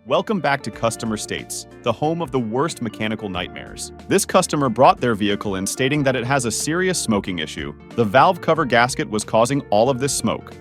Welcome back to Customer States, the home of the worst mechanical nightmares. This customer brought their vehicle in stating that it has a serious smoking issue. The valve cover gasket was causing all of this smoke.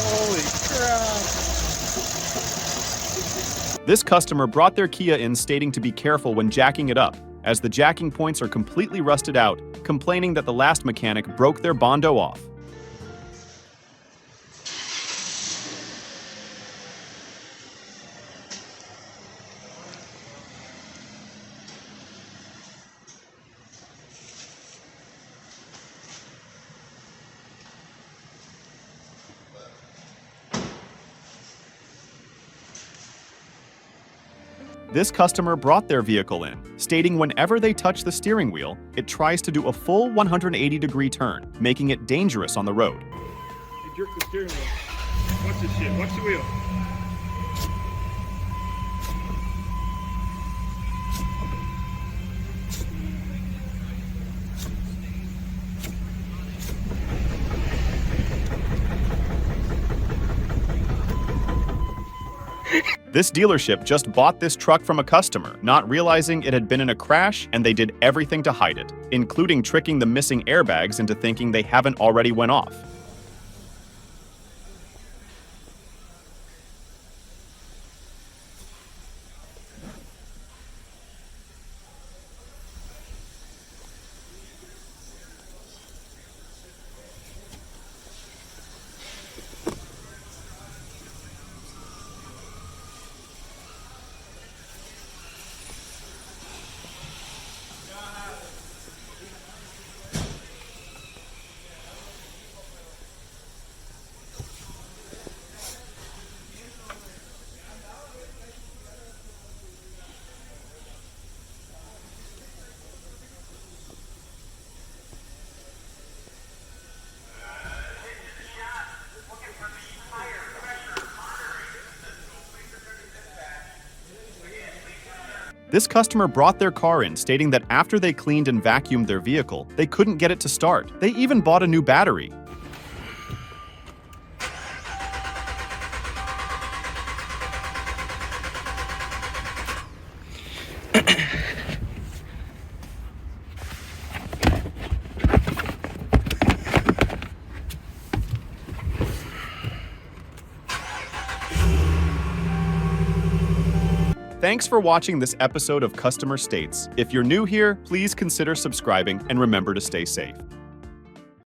Holy crap. This customer brought their Kia in stating to be careful when jacking it up, as the jacking points are completely rusted out, complaining that the last mechanic broke their Bondo off. This customer brought their vehicle in, stating whenever they touch the steering wheel, it tries to do a full 180-degree turn, making it dangerous on the road. You jerk the steering wheel. Watch this shit. Watch the wheel. This dealership just bought this truck from a customer, not realizing it had been in a crash, and they did everything to hide it, including tricking the missing airbags into thinking they haven't already went off. This customer brought their car in, stating that after they cleaned and vacuumed their vehicle, they couldn't get it to start. They even bought a new battery. Thanks for watching this episode of Customer States. If you're new here, please consider subscribing and remember to stay safe.